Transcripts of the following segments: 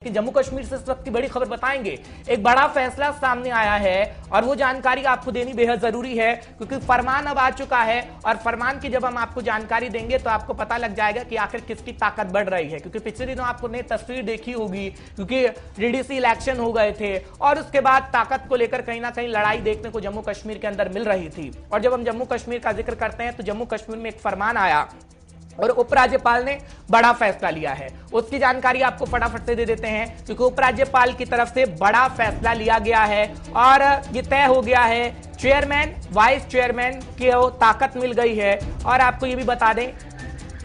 कि जम्मू कश्मीर से इस वक्त की बड़ी खबर बताएंगे। एक बड़ा फैसला सामने आया है और वो जानकारी आपको देनी बेहद जरूरी है क्योंकि फरमान अब आ चुका है और फरमान की जब हम आपको जानकारी देंगे तो आपको पता लग जाएगा कि आखिर किसकी ताकत बढ़ रही है। क्योंकि पिछले दिनों आपने तस्वीर देखी होगी क्योंकि डीडीसी इलेक्शन हो गए थे और उसके बाद ताकत को लेकर कहीं ना कहीं लड़ाई देखने को जम्मू कश्मीर के अंदर मिल रही थी। और जब हम जम्मू कश्मीर का जिक्र करते हैं तो जम्मू कश्मीर में एक फरमान आया और उपराज्यपाल ने बड़ा फैसला लिया है। उसकी जानकारी आपको फटाफट से दे देते हैं क्योंकि उपराज्यपाल की तरफ से बड़ा फैसला लिया गया है और ये तय हो गया है चेयरमैन वाइस चेयरमैन की ताकत मिल गई है। और आपको ये भी बता दें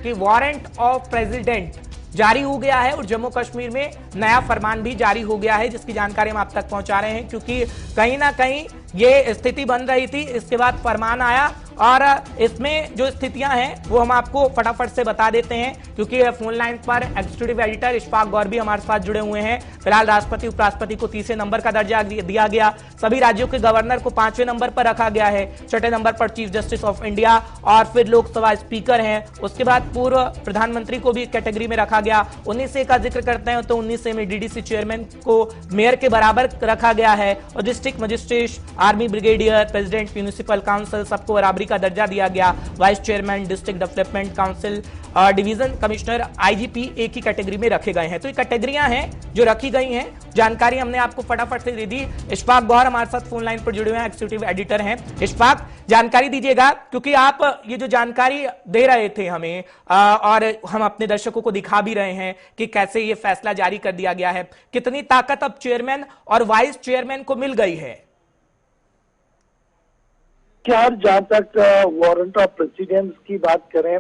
कि वारंट ऑफ प्रेसिडेंट जारी हो गया है और जम्मू कश्मीर में नया फरमान भी जारी हो गया है जिसकी जानकारी हम आप तक पहुंचा रहे हैं क्योंकि कहीं ना कहीं ये स्थिति बन रही थी। इसके बाद फरमान आया और इसमें जो स्थितियां हैं वो हम आपको फटाफट से बता देते हैं क्योंकि फोन लाइन पर एग्जीक्यूटिव एडिटर इशफाक गौर भी हमारे साथ जुड़े हुए हैं। फिलहाल राष्ट्रपति उपराष्ट्रपति को 30वें नंबर का दर्जा दिया गया, सभी राज्यों के गवर्नर को 5वें नंबर पर रखा गया है, 6ठे नंबर पर चीफ जस्टिस ऑफ इंडिया और फिर लोकसभा स्पीकर हैं। उसके बाद पूर्व प्रधानमंत्री को भी कैटेगरी में रखा गया। 19A का जिक्र करते हैं तो 19A में डीडीसी चेयरमैन को मेयर के बराबर रखा गया है और district magistrate, army brigadier, president, municipal council सबको बराबरी का दर्जा दिया गया। Vice chairman, district development council, division commissioner, IGP एक ही कैटेगरी में रखे गए हैं। तो ये कैटेगरियां हैं जो रखी गई हैं। जानकारी हमने आपको फटाफट से दे दी। इशफाक गौर हमारे साथ फोन लाइन पर जुड़े हुए हैं, एग्जीक्यूटिव एडिटर हैं। इशफाक, जानकारी दीजिएगा क्योंकि आप ये जो जानकारी दे रहे थे हमें और हम अपने दर्शकों को दिखा भी रहे हैं कि कैसे ये फैसला जारी कर दिया गया है, कितनी ताकत अब चेयरमैन और वाइस चेयरमैन को मिल गई है? क्या जहां तक वारंट ऑफ प्रेसिडेंस की बात करें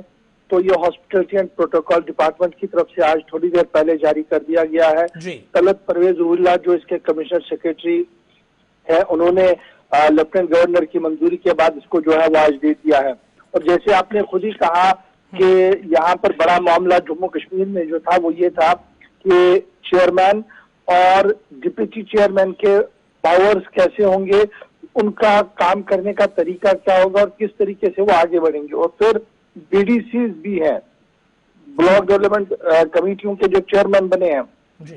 तो ये हॉस्पिटलिटी एंड प्रोटोकॉल डिपार्टमेंट की तरफ से आज थोड़ी देर पहले जारी कर दिया गया है। तलत परवेज उल्ला जो इसके कमिश्नर सेक्रेटरी है उन्होंने लेफ्टिनेंट गवर्नर की मंजूरी के बाद इसको जो है वो आज दे दिया है। और जैसे आपने खुद ही कहा कि यहाँ पर बड़ा मामला जम्मू कश्मीर में जो था वो ये था कि चेयरमैन और डिप्टी चेयरमैन के पावर्स कैसे होंगे, उनका काम करने का तरीका क्या होगा और किस तरीके से वो आगे बढ़ेंगे। और फिर बीडीसी भी हैं, ब्लॉक डेवलपमेंट कमेटियों के जो चेयरमैन बने हैं जी,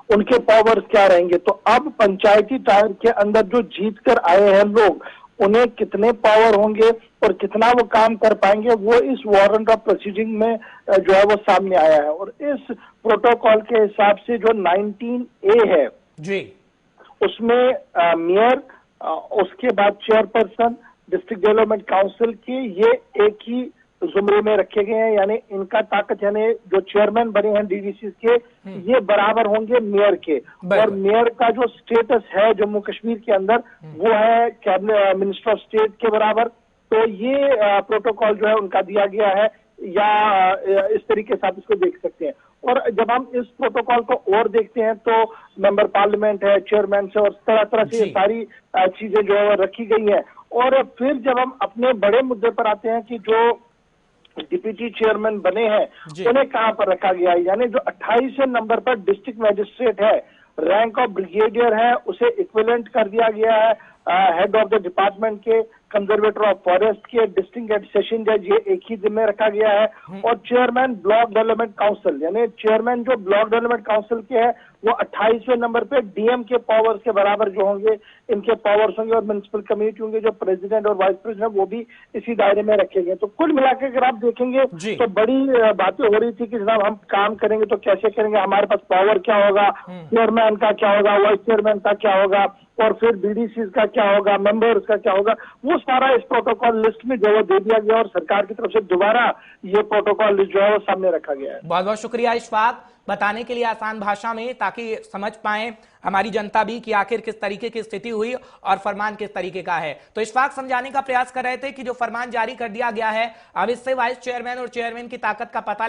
उनके पावर्स क्या रहेंगे। तो अब पंचायती टायर के अंदर जो जीत कर आए हैं लोग, उन्हें कितने पावर होंगे और कितना वो काम कर पाएंगे, वो इस वारंट ऑफ प्रोसीडिंग में जो है वो सामने आया है। और इस प्रोटोकॉल के हिसाब से जो 19A है जी, उसमें मेयर, उसके बाद चेयरपर्सन, डिस्ट्रिक्ट डेवलपमेंट काउंसिल की ये एक ही जुमरे में रखे गए हैं। यानी इनका ताकत, यानी जो चेयरमैन बने हैं डीडीसी के, ये बराबर होंगे मेयर के। और मेयर का जो स्टेटस है जम्मू कश्मीर के अंदर वो है कैबिनेट मिनिस्टर ऑफ स्टेट के बराबर। तो ये प्रोटोकॉल जो है उनका दिया गया है, या इस तरीके से आप इसको देख सकते हैं। और जब हम इस प्रोटोकॉल को और देखते हैं तो मेंबर पार्लियामेंट है, चेयरमैन से, और तरह तरह से ये सारी चीजें जो है रखी गई हैं। और फिर जब हम अपने बड़े मुद्दे पर आते हैं कि जो डिप्टी चेयरमैन बने हैं उन्हें कहां पर रखा गया है, यानी जो 28वें नंबर पर डिस्ट्रिक्ट मजिस्ट्रेट है, रैंक ऑफ ब्रिगेडियर है, उसे इक्विवेलेंट कर दिया गया है हेड ऑफ द डिपार्टमेंट के, कंजर्वेटर ऑफ फॉरेस्ट के, डिस्ट्रिक्ट एंड सेशन जज, ये एक ही जिम्मे रखा गया है। और चेयरमैन ब्लॉक डेवलपमेंट काउंसिल, यानी चेयरमैन जो ब्लॉक डेवलपमेंट काउंसिल के है वो 28वें नंबर पे डीएम के पावर्स के बराबर जो होंगे, इनके पावर्स होंगे। और म्युनिसिपल कमेटी होंगे, जो प्रेसिडेंट और वाइस प्रेसिडेंट वो भी इसी दायरे में रखे गए। तो कुल मिलाकर अगर आप देखेंगे तो बड़ी बातें हो रही थी कि जनाब हम काम करेंगे तो कैसे करेंगे, हमारे पास पावर क्या होगा, चेयरमैन का क्या होगा, वाइस चेयरमैन का क्या होगा, और फिर बीडीसी का क्या होगा, मेंबर्स का क्या होगा, वो सारा इस प्रोटोकॉल लिस्ट में जो है दे दिया गया और सरकार की तरफ से दोबारा ये प्रोटोकॉल लिस्ट जो है वो सामने रखा गया है। बहुत बहुत शुक्रिया इशफाक, बताने के लिए आसान भाषा में ताकि समझ पाए हमारी जनता भी कि आखिर किस तरीके की स्थिति हुई और फरमान किस तरीके का है। तो इशफाक समझाने का प्रयास कर रहे थे कि जो फरमान जारी कर दिया गया है अब इससे वाइस चेयरमैन और चेयरमैन की ताकत का पता